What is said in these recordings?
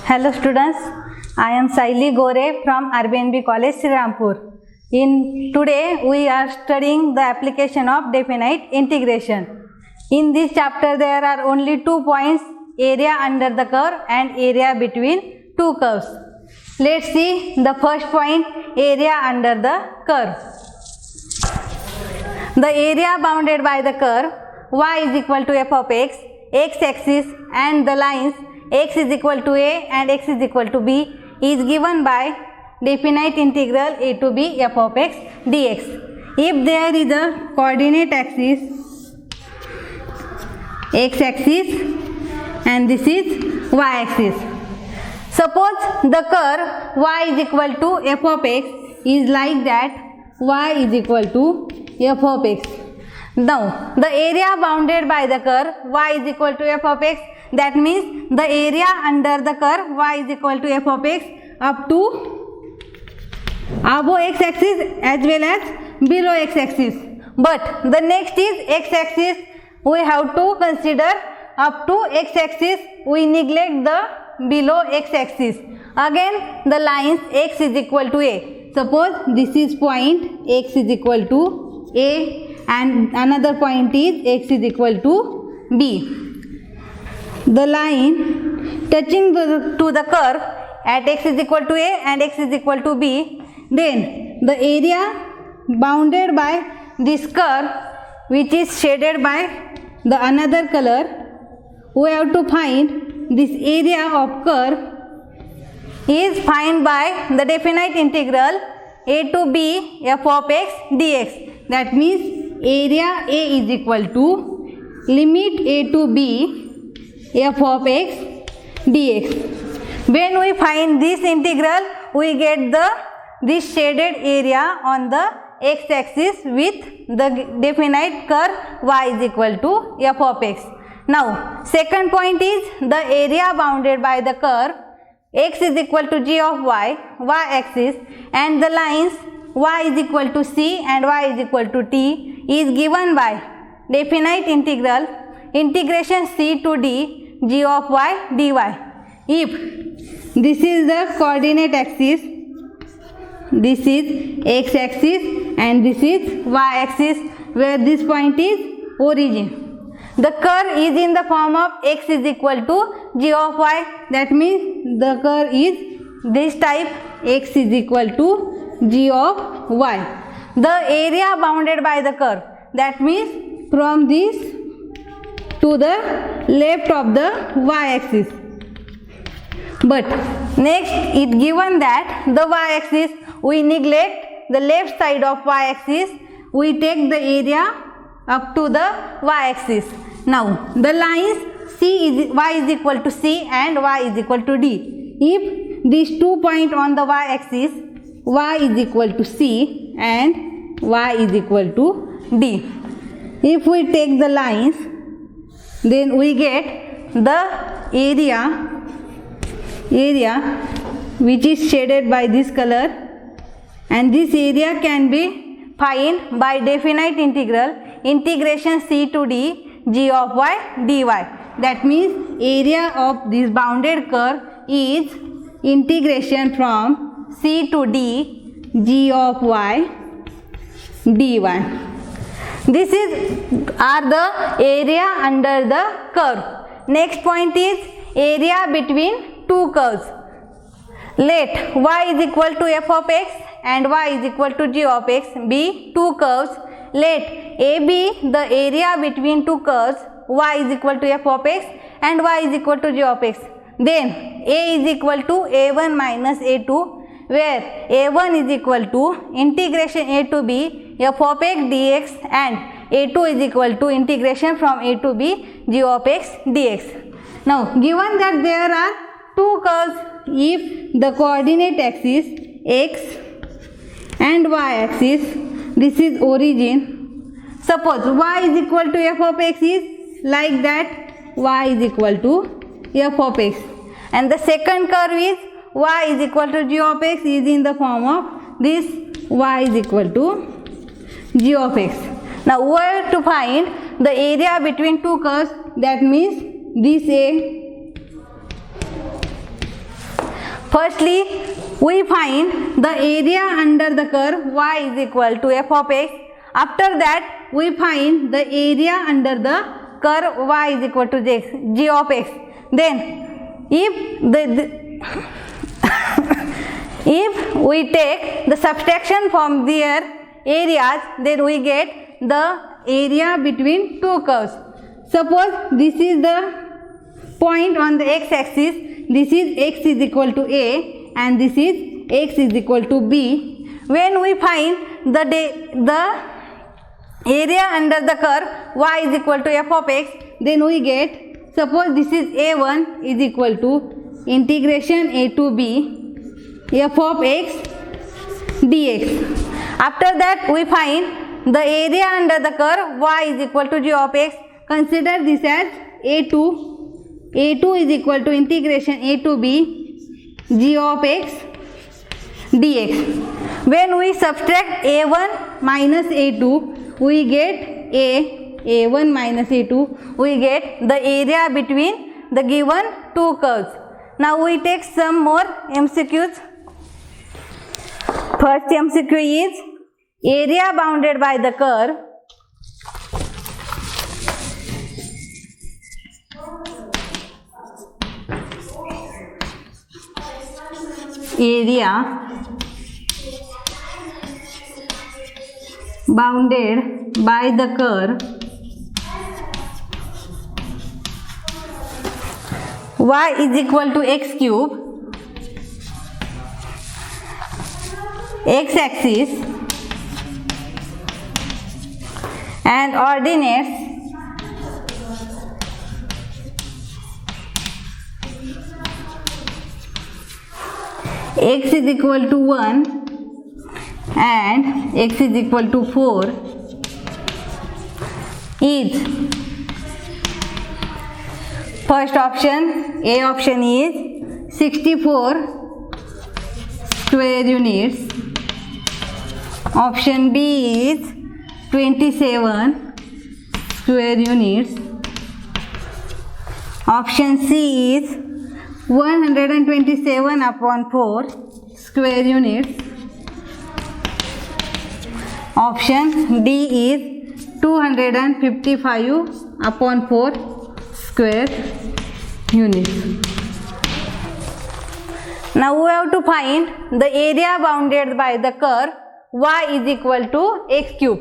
Hello students, I am Saili Gore from RBNB College, Srirampur. Today we are studying the application of definite integration. In this chapter there are only 2 points, area under the curve and area between two curves. Let's see the first point, area under the curve. The area bounded by the curve y is equal to f of x axis and the lines x is equal to a and x is equal to b is given by definite integral a to b f of x dx. If there is a coordinate axis x axis and this is y axis. Suppose the curve y is equal to f of x is like that, y is equal to f of x. Now the area bounded by the curve y is equal to f of x, that means the area under the curve y is equal to f of x up to above x axis as well as below x axis. But the next is x axis, we have to consider up to x axis, we neglect the below x axis. Again the lines x is equal to a. Suppose this is point x is equal to a and another point is x is equal to b. The line touching to the curve at x is equal to a and x is equal to b, then the area bounded by this curve which is shaded by the another color, we have to find this area of curve is found by the definite integral a to b f of x dx. That means area a is equal to limit a to b f of x dx. When we find this integral, we get this shaded area on the x axis with the definite curve y is equal to f of x. Now second point is the area bounded by the curve x is equal to g of y axis and the lines y is equal to c and y is equal to t is given by definite integral integration c to d g of y dy. If this is the coordinate axis, this is x axis and this is y axis where this point is origin. The curve is in the form of x is equal to g of y, that means the curve is this type, x is equal to g of y. The area bounded by the curve, that means from this to the left of the y-axis. But next it given that the y-axis we neglect the left side of y-axis, we take the area up to the y-axis. Now the lines y is equal to c and y is equal to d. If these 2 points on the y-axis, y is equal to c and y is equal to d. If we take the lines, then we get the area which is shaded by this color, and this area can be found by definite integral integration c to d g of y dy. That means area of this bounded curve is integration from c to d g of y dy. This are the area under the curve. Next point is area between two curves. Let y is equal to f of x and y is equal to g of x be two curves. Let a be the area between two curves, y is equal to f of x and y is equal to g of x. Then a is equal to a1 minus a2, where a1 is equal to integration a to b f of x dx and a2 is equal to integration from a to b g of x dx. Now given that there are two curves, if the coordinate axis x and y axis, this is origin. Suppose y is equal to f of x is like that, y is equal to f of x, and the second curve is y is equal to g of x is in the form of this y is equal to g of x. Now we have to find the area between two curves, that means this a Firstly, we find the area under the curve y is equal to f of x. After that, we find the area under the curve y is equal to g of x. Then, if we take the subtraction from their areas, then we get the area between two curves. Suppose this is the point on the x-axis. This is x is equal to a and this is x is equal to b. When we find the area under the curve y is equal to f of x, then we get, suppose this is a1 is equal to integration a to b f of x dx. After that, we find the area under the curve y is equal to g of x. Consider this as a2. a2 is equal to integration a to b g of x dx. When we subtract a1 minus a2, we get a1 minus a2, we get the area between the given two curves. Now we take some more MCQs. First MCQ is area bounded by the curve area bounded by the curve y is equal to x cube, x-axis and ordinates x is equal to 1 and x is equal to 4 is, first option, A option is 64 square units, option B is 27 square units, option C is 127 upon 4 square units, option D is 255 upon 4 square units. Now we have to find the area bounded by the curve y is equal to x cube.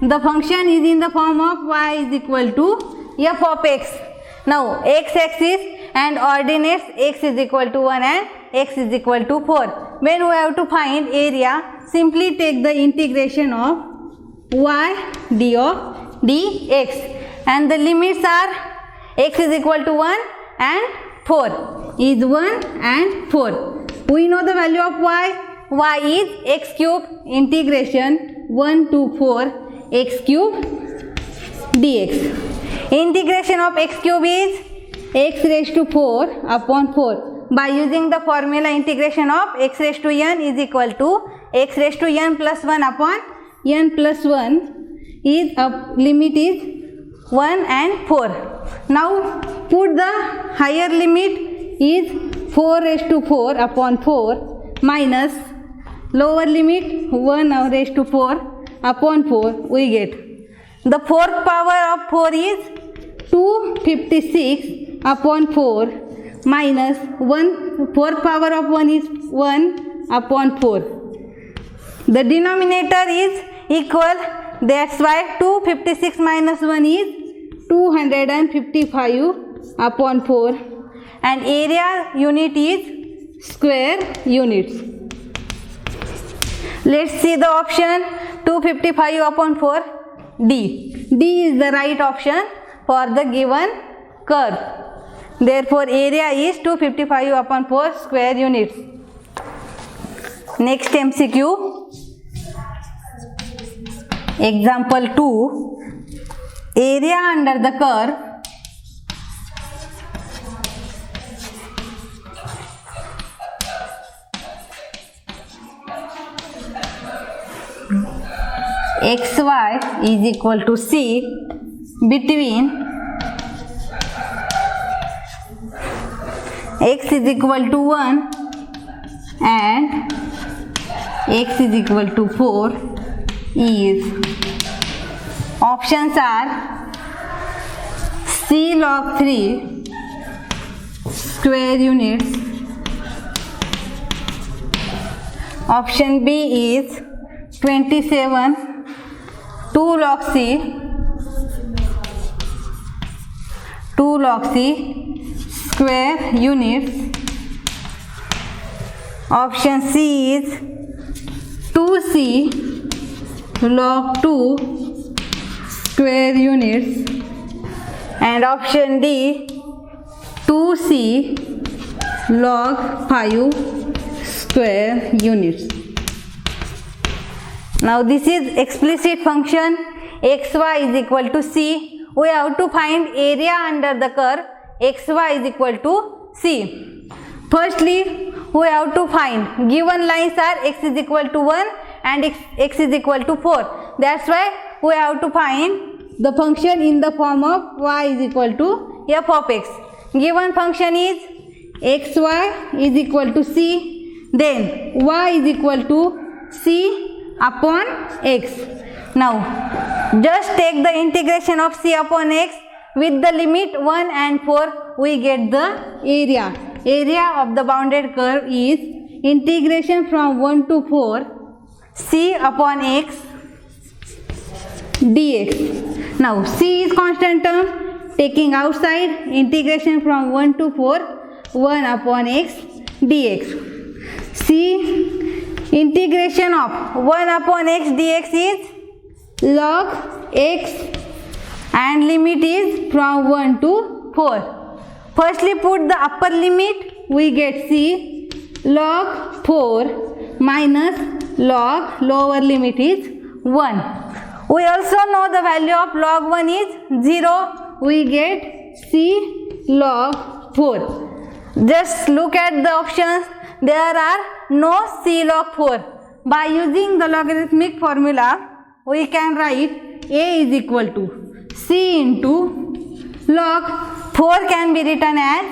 The function is in the form of y is equal to f of x. Now x-axis and ordinates x is equal to 1 and x is equal to 4. When we have to find area, simply take the integration of y d of dx and the limits are x is equal to 1 and 4 is 1 and 4. We know the value of y is x cube integration 1 to 4 x cube dx. Integration of x cube is x raised to 4 upon 4. By using the formula, integration of x raised to n is equal to x raised to n plus 1 upon n plus 1 is limit is 1 and 4. Now put the higher limit is 4 raised to 4 upon 4 minus lower limit 1 raised to 4 upon 4, we get the fourth power of 4 is 256 upon 4 minus 1, fourth power of 1 is 1 upon 4. The denominator is equal, that's why 256 minus 1 is 255 upon 4 and area unit is square units. Let's see the option 255 upon 4 D. D is the right option for the given curve. Therefore, area is 255 upon 4 square units. Next MCQ. Example 2. Area under the curve xy is equal to c between x is equal to 1 and x is equal to 4 is, options are c log 3 square units, option B is 27 2 log C square units, option C is 2c log 2 square units, and option D 2c log 5 square units. Now this is explicit function xy is equal to c. We have to find area under the curve xy is equal to c. Firstly, we have to find, given lines are x is equal to 1 and x is equal to 4. That's why we have to find the function in the form of y is equal to f of x. Given function is xy is equal to c, then y is equal to c upon x. Now just take the integration of c upon x with the limit 1 and 4, we get the area. Area of the bounded curve is integration from 1 to 4 c upon x dx. Now c is constant term, taking outside, integration from 1 to 4 1 upon x dx. C integration of 1 upon x dx is log x and limit is from 1 to 4. Firstly put the upper limit, we get c log 4 minus log lower limit is 1. We also know the value of log 1 is 0, we get c log 4. Just look at the options, there are no c log 4. By using the logarithmic formula, we can write a is equal to c into log 4 can be written as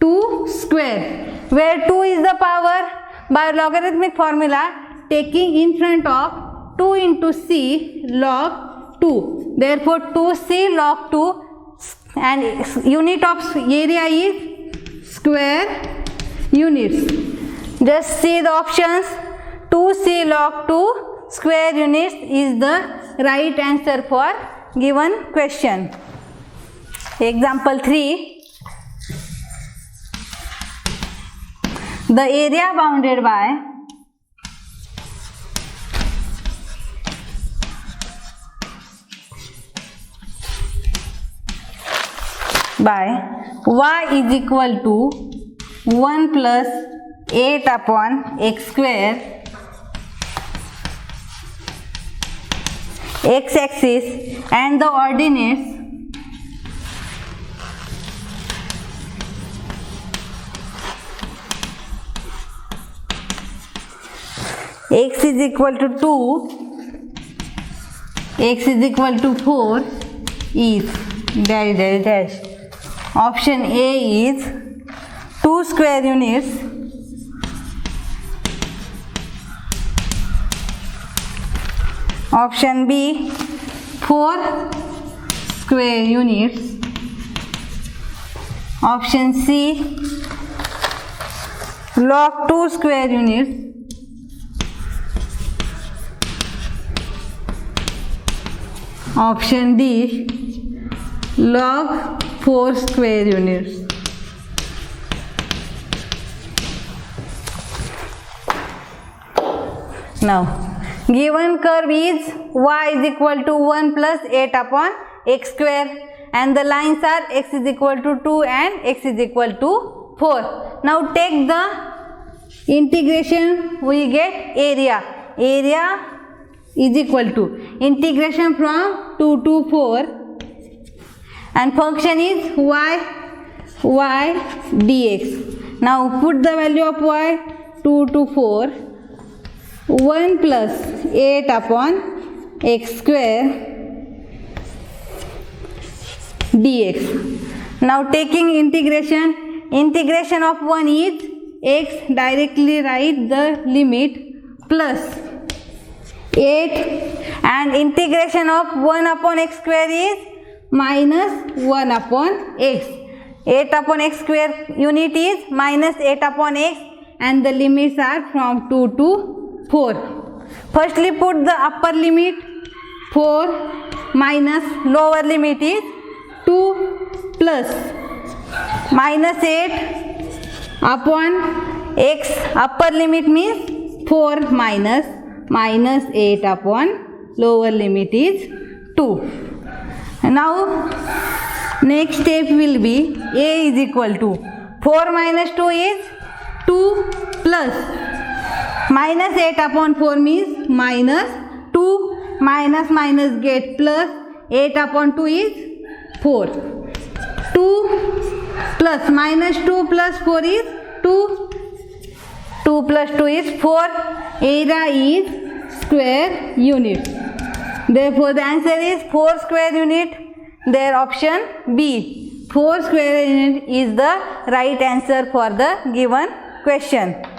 2 square, where 2 is the power. By logarithmic formula, taking in front of 2 into c log 2. Therefore, 2c log 2 and unit of area is square units. Just see the options. 2c log 2 square units is the right answer for given question. Example 3. The area bounded by y is equal to 1 plus 8 upon x square, x-axis and the ordinates x is equal to 2, x is equal to 4 is dash dash dash. Option A is 2 square units, option B 4 square units, option C log 2 square units, option D log 4 square units. Now given curve is y is equal to 1 plus 8 upon x square and the lines are x is equal to 2 and x is equal to 4. Now take the integration, we get area. Area is equal to integration from 2 to 4 and function is y dx. Now put the value of y 2 to 4, 1 plus 8 upon x square dx. Now taking integration of 1 is x, directly write the limit plus 8 and integration of 1 upon x square is minus 1 upon x. 8 upon x square unit is minus 8 upon x and the limits are from 2 to 4. Firstly put the upper limit 4 minus lower limit is 2 plus minus 8 upon x, upper limit means 4 minus 8 upon lower limit is 2. Now next step will be a is equal to 4 minus 2 is 2 plus minus 8 upon 4 means minus 2 minus get plus 8 upon 2 is 4. 2 plus minus 2 plus 4 is 2. 2 plus 2 is 4. Area is square unit. Therefore, the answer is 4 square unit. Their option B. 4 square unit is the right answer for the given question.